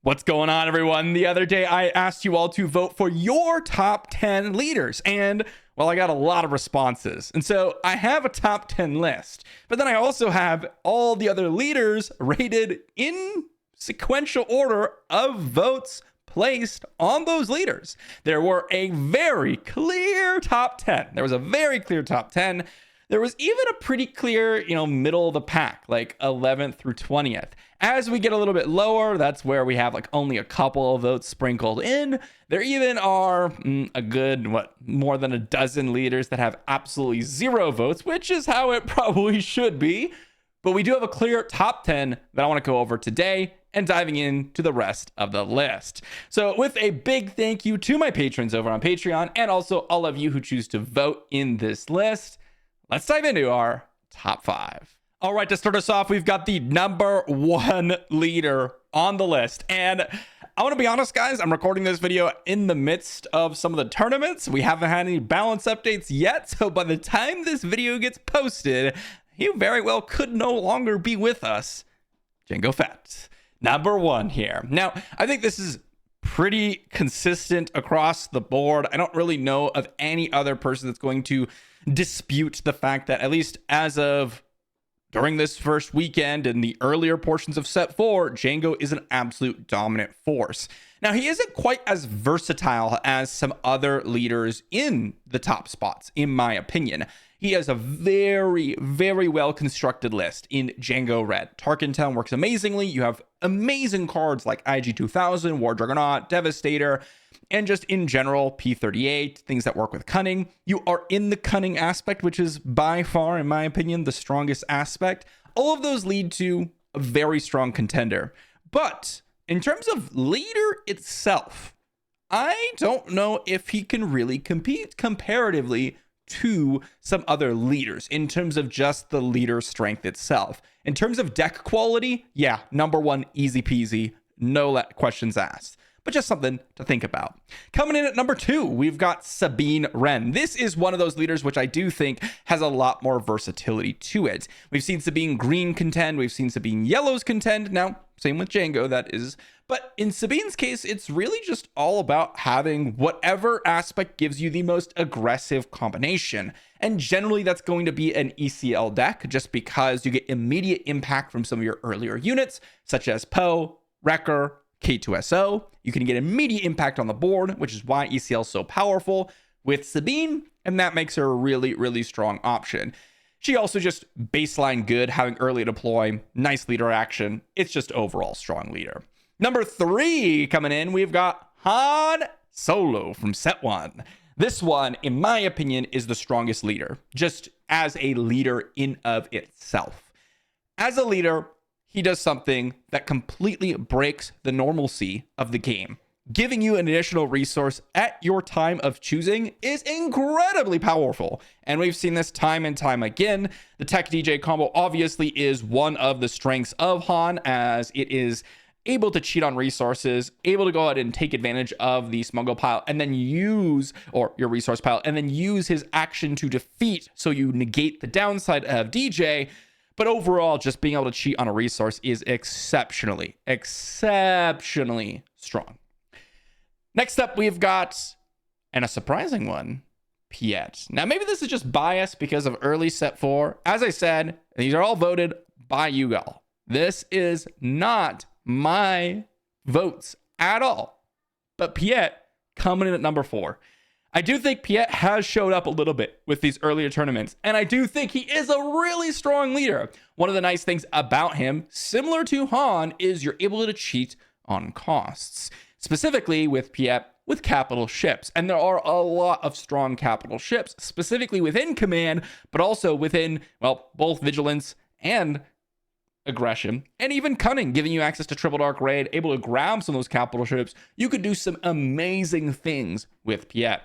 What's going on, everyone? The other day, I asked you all to vote for your top 10 leaders, and well, I got a lot of responses. And so I have a top 10 list, but then I also have all the other leaders rated in sequential order of votes placed on those leaders. There were a very clear top 10. There was a very clear top 10. There was even a pretty clear, middle of the pack, like 11th through 20th. As we get a little bit lower, that's where we have like only a couple of votes sprinkled in. There even are a good, more than a dozen leaders that have absolutely zero votes, which is how it probably should be. But we do have a clear top 10 that I want to go over today and diving into the rest of the list. So with a big thank you to my patrons over on Patreon and also all of you who choose to vote in this list, let's dive into our top 5. All right, to start us off, we've got the number 1 leader on the list. And I want to be honest, guys, I'm recording this video in the midst of some of the tournaments. We haven't had any balance updates yet. So by the time this video gets posted, you very well could no longer be with us. Jango Fett, number 1 here. Now, I think this is pretty consistent across the board. I don't really know of any other person that's going to dispute the fact that, at least as of during this first weekend and the earlier portions of set 4, Jango is an absolute dominant force. Now, he isn't quite as versatile as some other leaders in the top spots, in my opinion. He has a very, very well constructed list in Jango Red. Tarkin Town works amazingly. You have amazing cards like IG-2000, War Juggernaut, Devastator, and just in general, P-38, things that work with cunning. You are in the cunning aspect, which is by far, in my opinion, the strongest aspect. All of those lead to a very strong contender. But in terms of leader itself, I don't know if he can really compete comparatively to some other leaders in terms of just the leader strength itself. In terms of deck quality, yeah, number 1, easy peasy, no questions asked. But just something to think about. Coming in at number 2, we've got Sabine Wren. This is one of those leaders which I do think has a lot more versatility to it. We've seen Sabine Green contend. We've seen Sabine Yellows contend. Now, same with Jango, that is. But in Sabine's case, it's really just all about having whatever aspect gives you the most aggressive combination. And generally, that's going to be an ECL deck, just because you get immediate impact from some of your earlier units, such as Poe, Wrecker, K2SO. You can get immediate impact on the board, which is why ECL is so powerful with Sabine, and that makes her a really, really strong option. She also just baseline good, having early deploy, nice leader action. It's just overall strong leader. Number 3 coming in, we've got Han Solo from set 1. This one, in my opinion, is the strongest leader, just as a leader in of itself. As a leader, he does something that completely breaks the normalcy of the game. Giving you an additional resource at your time of choosing is incredibly powerful. And we've seen this time and time again. The Tech DJ combo obviously is one of the strengths of Han, as it is able to cheat on resources, able to go ahead and take advantage of the smuggle pile and then use, or your resource pile, and then use his action to defeat, so you negate the downside of DJ. But overall, just being able to cheat on a resource is exceptionally strong. Next up, we've got, and a surprising one, Piet. Now, maybe this is just bias because of early set 4. As I said, these are all voted by you all. This is not my votes at all. But Piet coming in at number 4. I do think Piet has showed up a little bit with these earlier tournaments, and I do think he is a really strong leader. One of the nice things about him, similar to Han, is you're able to cheat on costs. Specifically with Piet, with capital ships. And there are a lot of strong capital ships, specifically within command, but also within, well, both vigilance and aggression, and even cunning, giving you access to triple dark raid, able to grab some of those capital ships. You could do some amazing things with Piet.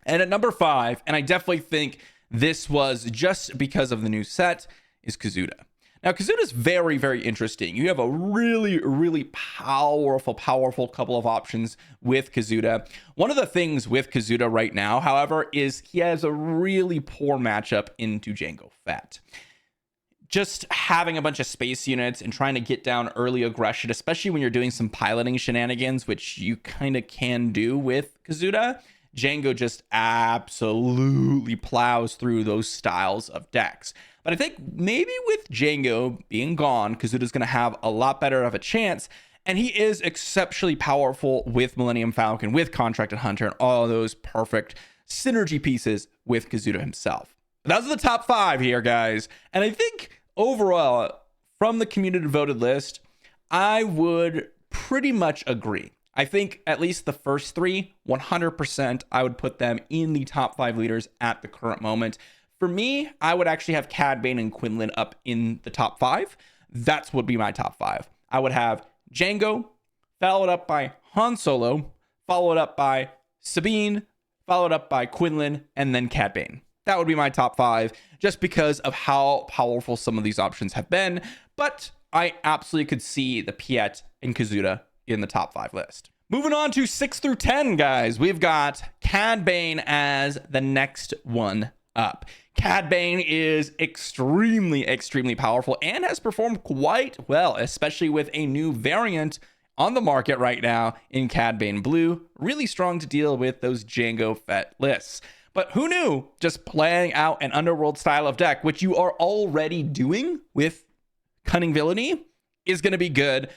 And at number 5, and I definitely think this was just because of the new set, is Kazuda. Now, Kazuda is very, very interesting. You have a really, really powerful couple of options with Kazuda. One of the things with Kazuda right now, however, is he has a really poor matchup into Jango Fett. just having a bunch of space units and trying to get down early aggression, especially when you're doing some piloting shenanigans, which you kind of can do with Kazuda, Django just absolutely plows through those styles of decks. But I think maybe with Django being gone, Kazuda's going to have a lot better of a chance. And he is exceptionally powerful with Millennium Falcon, with Contracted Hunter, and all those perfect synergy pieces with Kazuda himself. Those are the top 5 here, guys. And I think overall, from the community voted list, I would pretty much agree. I think at least the first 3, 100%, I would put them in the top 5 leaders at the current moment. For me, I would actually have Cad Bane and Quinlan up in the top 5. That's would be my top 5. I would have Django, followed up by Han Solo, followed up by Sabine, followed up by Quinlan, and then Cad Bane. That would be my top 5, just because of how powerful some of these options have been. But I absolutely could see the Piet and Kazuda in the top 5 list. Moving on to 6 through 10, guys. We've got Cad Bane as the next one up. Cad Bane is extremely powerful and has performed quite well, especially with a new variant on the market right now in Cad Bane Blue. Really strong to deal with those Django Fett lists. But who knew, just playing out an Underworld style of deck, which you are already doing with Cunning Villainy, is going to be good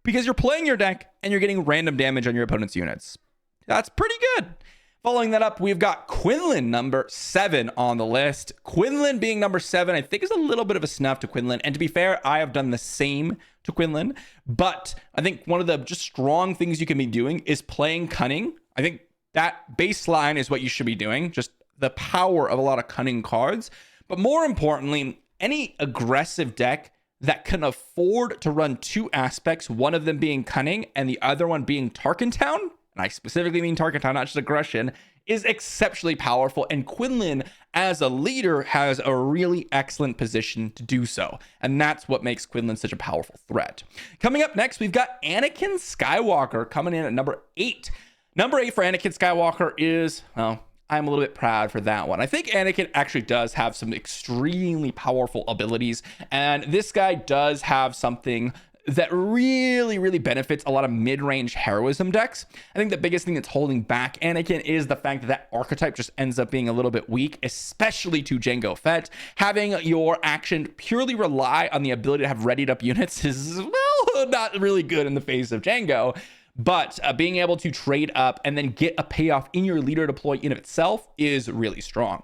because you're playing your deck and you're getting random damage on your opponent's units. That's pretty good. Following that up, we've got Quinlan, number 7 on the list. Quinlan being number 7, I think is a little bit of a snuff to Quinlan. And to be fair, I have done the same to Quinlan. But I think one of the just strong things you can be doing is playing Cunning. I think that baseline is what you should be doing. Just the power of a lot of Cunning cards. But more importantly, any aggressive deck that can afford to run 2 aspects, one of them being Cunning and the other one being Tarkin Town, and I specifically mean Tarkin Town, not just aggression, is exceptionally powerful. And Quinlan, as a leader, has a really excellent position to do so. And that's what makes Quinlan such a powerful threat. Coming up next, we've got Anakin Skywalker coming in at number 8. Number 8 for Anakin Skywalker is, well, I'm a little bit proud for that one. I think Anakin actually does have some extremely powerful abilities. And this guy does have something that really benefits a lot of mid-range heroism decks. I think the biggest thing that's holding back Anakin is the fact that that archetype just ends up being a little bit weak, especially to Django Fett. Having your action purely rely on the ability to have readied up units is, well, not really good in the face of Django. But being able to trade up and then get a payoff in your leader deploy in of itself is really strong.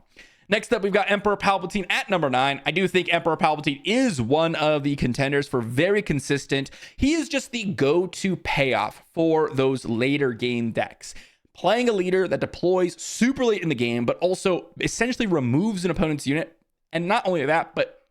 Next up, we've got Emperor Palpatine at number 9. I do think Emperor Palpatine is one of the contenders for very consistent. He is just the go-to payoff for those later game decks. Playing a leader that deploys super late in the game, but also essentially removes an opponent's unit. And not only that, but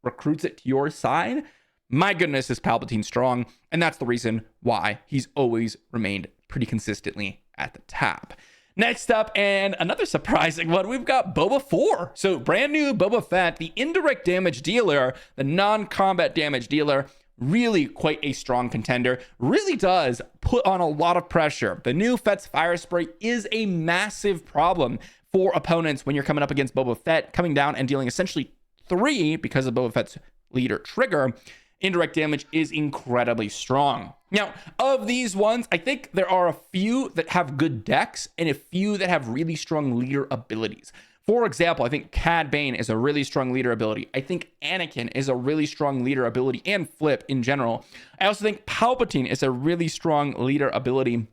recruits it to your side. My goodness, is Palpatine strong. And that's the reason why he's always remained pretty consistently at the top. Next up, and another surprising one, we've got Boba 4. So brand new Boba Fett, the indirect damage dealer, the non-combat damage dealer, really quite a strong contender. Really does put on a lot of pressure. The new Fett's Fire Spray is a massive problem for opponents when you're coming up against Boba Fett, coming down and dealing essentially 3 because of Boba Fett's leader trigger. Indirect damage is incredibly strong. Now, of these ones, I think there are a few that have good decks and a few that have really strong leader abilities. For example, I think Cad Bane is a really strong leader ability. I think Anakin is a really strong leader ability, and Flip in general. I also think Palpatine is a really strong leader ability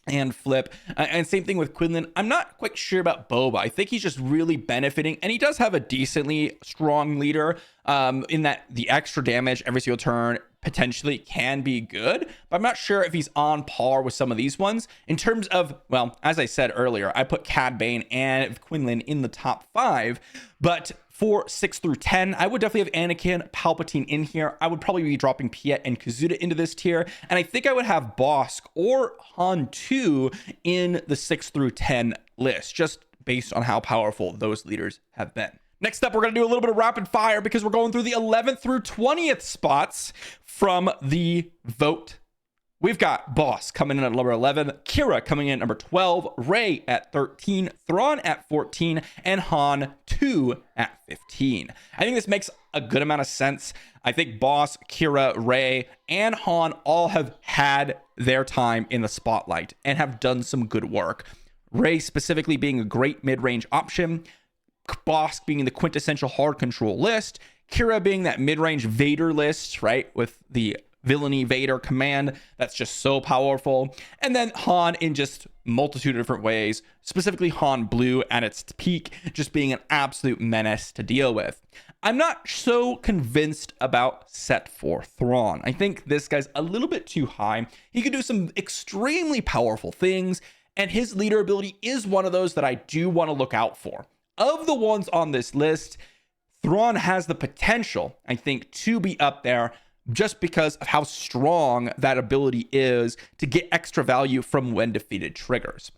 and Flip. And same thing with Quinlan. I'm not quite sure about Boba. I think he's just really benefiting, and he does have a decently strong leader in that the extra damage every single turn potentially can be good, but I'm not sure if he's on par with some of these ones. In terms of, well, as I said earlier, I put Cad Bane and Quinlan in the top 5, but for 6 through 10, I would definitely have Anakin, Palpatine in here. I would probably be dropping Piet and Kazuda into this tier, and I think I would have Bossk or Han 2 in the 6 through 10 list, just based on how powerful those leaders have been. Next up, we're going to do a little bit of rapid fire because we're going through the 11th through 20th spots from the vote We've got Boss coming in at number 11, Kira coming in at number 12, Ray at 13, Thrawn at 14, and Han 2 at 15. I think this makes a good amount of sense. I think Boss, Kira, Ray, and Han all have had their time in the spotlight and have done some good work. Ray specifically being a great mid-range option, Boss being the quintessential hard control list, Kira being that mid-range Vader list, right, with the villainy Vader command that's just so powerful, and then Han in just multitude of different ways, specifically Han Blue at its peak just being an absolute menace to deal with. I'm not so convinced about Set 4 Thrawn. I think this guy's a little bit too high. He could do some extremely powerful things, and his leader ability is one of those that I do want to look out for. Of the ones on this list, Thrawn has the potential, I think, to be up there just because of how strong that ability is to get extra value from when defeated triggers.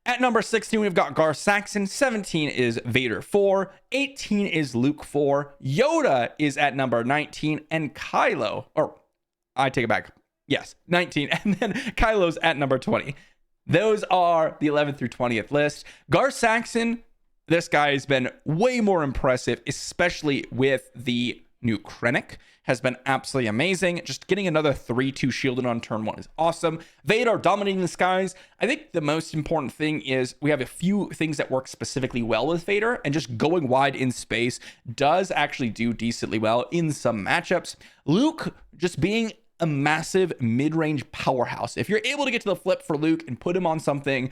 At number 16, we've got Gar Saxon. 17 is Vader 4. 18 is Luke 4. Yoda is at number 19. And Kylo, or I take it back. Yes, 19. And then Kylo's at number 20. Those are the 11th through 20th list. Gar Saxon, this guy has been way more impressive, especially with the new Krennic. Has been absolutely amazing. Just getting another 3-2 shielded on turn 1 is awesome. Vader dominating the skies. I think the most important thing is we have a few things that work specifically well with Vader, and just going wide in space does actually do decently well in some matchups. Luke just being a massive mid-range powerhouse. If you're able to get to the flip for Luke and put him on something,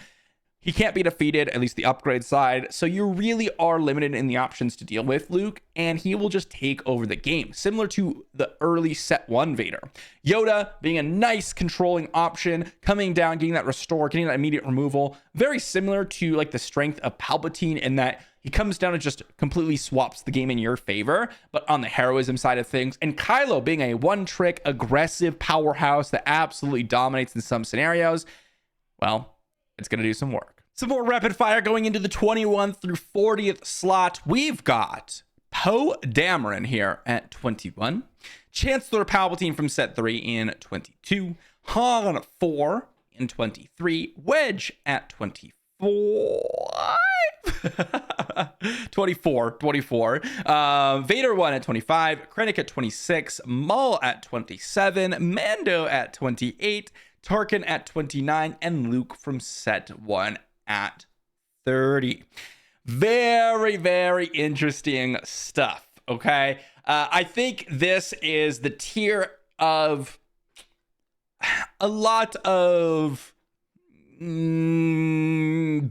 he can't be defeated, at least the upgrade side, so you really are limited in the options to deal with Luke, and he will just take over the game, similar to the early Set 1 Vader. Yoda being a nice controlling option, coming down, getting that restore, getting that immediate removal, very similar to like the strength of Palpatine in that he comes down and just completely swaps the game in your favor, but on the heroism side of things. And Kylo being a one-trick, aggressive powerhouse that absolutely dominates in some scenarios, well, it's going to do some work. Some more rapid fire going into the 21 through 40th slot. We've got Poe Dameron here at 21. Chancellor Palpatine from Set 3 in 22. Han 4 in 23. Wedge at 24. 24. Vader 1 at 25. Krennic at 26. Maul at 27. Mando at 28. Tarkin at 29. And Luke from Set 1 at 30. Very, very interesting stuff. Okay. I think this is the tier of a lot of BC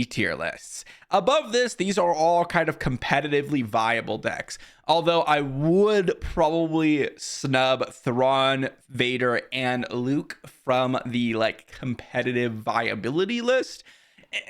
tier lists. Above this, these are all kind of competitively viable decks. Although I would probably snub Thrawn, Vader, and Luke from the like competitive viability list.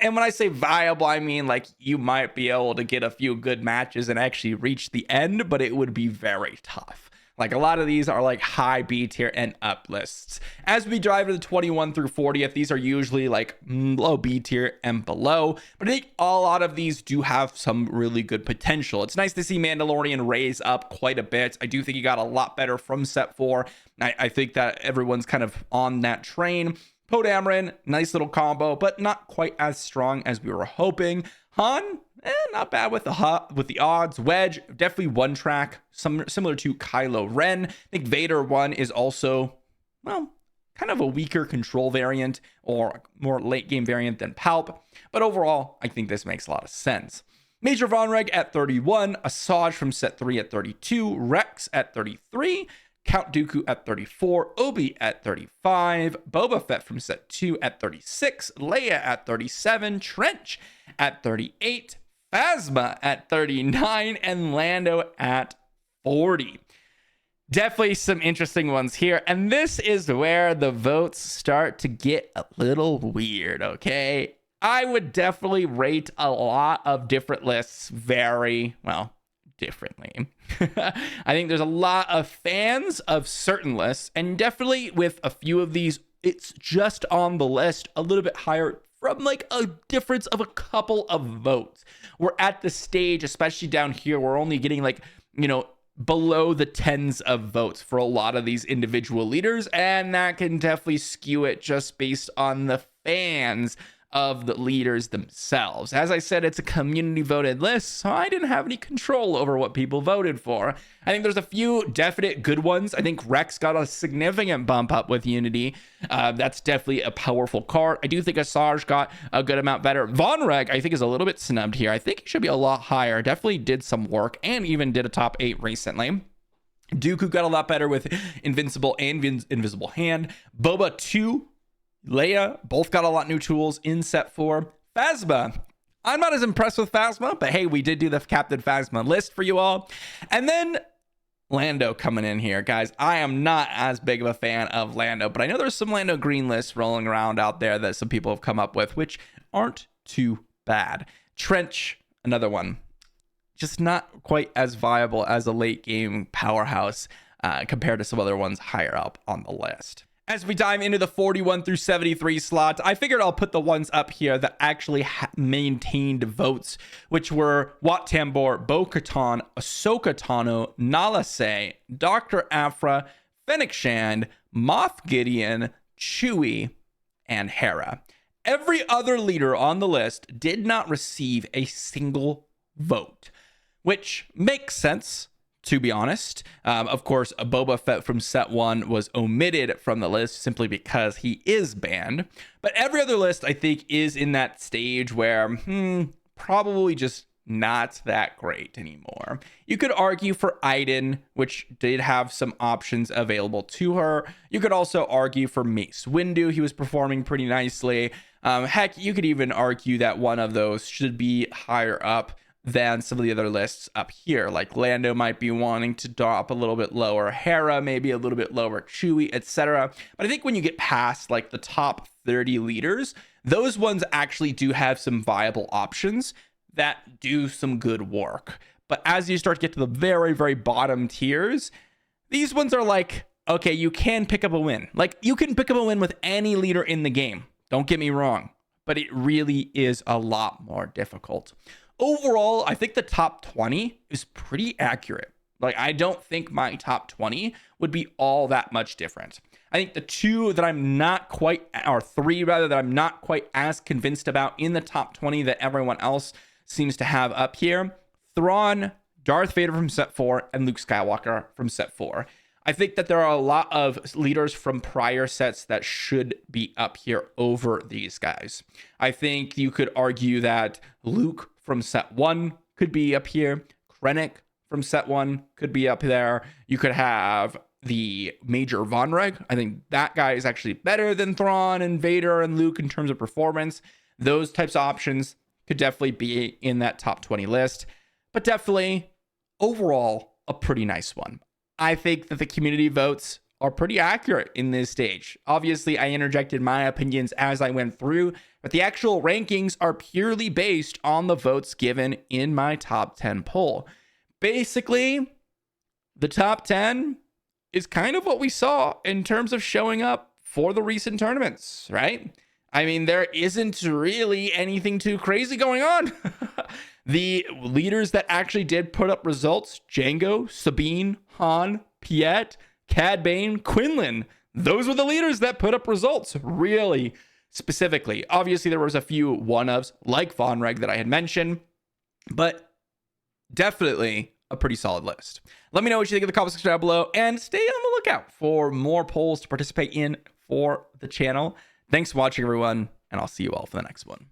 And when I say viable, I mean like you might be able to get a few good matches and actually reach the end, but it would be very tough. Like a lot of these are like high B tier and up lists. As we drive to the 21 through 40th, these are usually like low B tier and below. But I think a lot of these do have some really good potential. It's nice to see Mandalorian raise up quite a bit. I do think he got a lot better from Set 4. I think that everyone's kind of on that train. Poe Dameron, nice little combo, but not quite as strong as we were hoping. Han, not bad with the odds. Wedge, definitely one track, similar to Kylo Ren. I think Vader 1 is also, well, kind of a weaker control variant or more late game variant than Palp. But overall, I think this makes a lot of sense. Major Von Reg at 31, Asajj from Set 3 at 32, Rex at 33, Count Dooku at 34, Obi at 35, Boba Fett from Set 2 at 36, Leia at 37, Trench at 38, Phasma at 39, and Lando at 40. Definitely some interesting ones here, and this is where the votes start to get a little weird, okay? I would definitely rate a lot of different lists very, well, differently. I think there's a lot of fans of certain lists, and definitely with a few of these, it's just on the list a little bit higher from like a difference of a couple of votes. We're at the stage, especially down here, we're only getting like, below the tens of votes for a lot of these individual leaders, and that can definitely skew it just based on the fans of the leaders themselves. As I said, it's a community voted list, so I didn't have any control over what people voted for. I think there's a few definite good ones. I think Rex got a significant bump up with Unity. That's definitely a powerful card. I do think Asajj got a good amount better. Vonreg, I think, is a little bit snubbed here. I think he should be a lot higher. Definitely did some work and even did a top 8 recently. Dooku got a lot better with Invincible and Invisible Hand. Boba 2, Leia, both got a lot new tools in set 4. Phasma, I'm not as impressed with Phasma, but hey, we did do the Captain Phasma list for you all. And then Lando coming in here. Guys, I am not as big of a fan of Lando, but I know there's some Lando green lists rolling around out there that some people have come up with, which aren't too bad. Trench, another one. Just not quite as viable as a late game powerhouse compared to some other ones higher up on the list. As we dive into the 41 through 73 slots, I figured I'll put the ones up here that actually maintained votes, which were Wat Tambor, Bo-Katan, Ahsoka Tano, Nala Se, Dr. Aphra, Fennec Shand, Moff Gideon, Chewie, and Hera. Every other leader on the list did not receive a single vote, which makes sense, to be honest. Of course, Boba Fett from set 1 was omitted from the list simply because he is banned. But every other list, I think, is in that stage where probably just not that great anymore. You could argue for Iden, which did have some options available to her. You could also argue for Mace Windu. He was performing pretty nicely. Heck, you could even argue that one of those should be higher up than some of the other lists up here. Like Lando might be wanting to drop a little bit lower, Hera maybe a little bit lower, Chewie, etc. But I think when you get past like the top 30 leaders, those ones actually do have some viable options that do some good work. But as you start to get to the very, very bottom tiers, these ones are like, okay, you can pick up a win. Like you can pick up a win with any leader in the game. Don't get me wrong, but it really is a lot more difficult. Overall, I think the top 20 is pretty accurate. Like, I don't think my top 20 would be all that much different. I think the two that I'm not quite, or three rather, that I'm not quite as convinced about in the top 20 that everyone else seems to have up here, Thrawn, Darth Vader from set 4, and Luke Skywalker from set 4. I think that there are a lot of leaders from prior sets that should be up here over these guys. I think you could argue that Luke from set 1 could be up here. Krennic from set 1 could be up there. You could have the Major Vonreg. I think that guy is actually better than Thrawn and Vader and Luke in terms of performance. Those types of options could definitely be in that top 20 list, but definitely overall a pretty nice one. I think that the community votes are pretty accurate in this stage. Obviously, I interjected my opinions as I went through, but the actual rankings are purely based on the votes given in my top 10 poll. Basically, the top 10 is kind of what we saw in terms of showing up for the recent tournaments, right? I mean, there isn't really anything too crazy going on. The leaders that actually did put up results, Jango, Sabine, Han, Piet, Cad Bane, Quinlan, those were the leaders that put up results, really specifically. Obviously, there was a few one-ofs like Vonreg that I had mentioned, but definitely a pretty solid list. Let me know what you think in the comment section down below, and stay on the lookout for more polls to participate in for the channel. Thanks for watching, everyone, and I'll see you all for the next one.